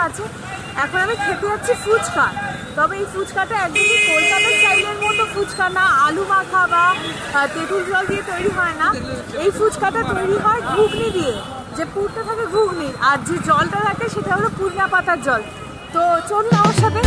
আছে। এখন আমি খেতে যাচ্ছি ফুচকা। তবে এই ফুচকাটা একদমই কলকাতার স্টাইলের মতো ফুচকা না, আলু মাখা বা তেঁতুল জল দিয়ে তৈরি হয় না। এই ফুচকাটা তৈরি হয় ঘুগনি দিয়ে, যে পুরটা থাকে ঘুগনির, আর যে জলটা থাকে সেটা হলো পুদিনা পাতার জল। তো চলুন আমার সাথে।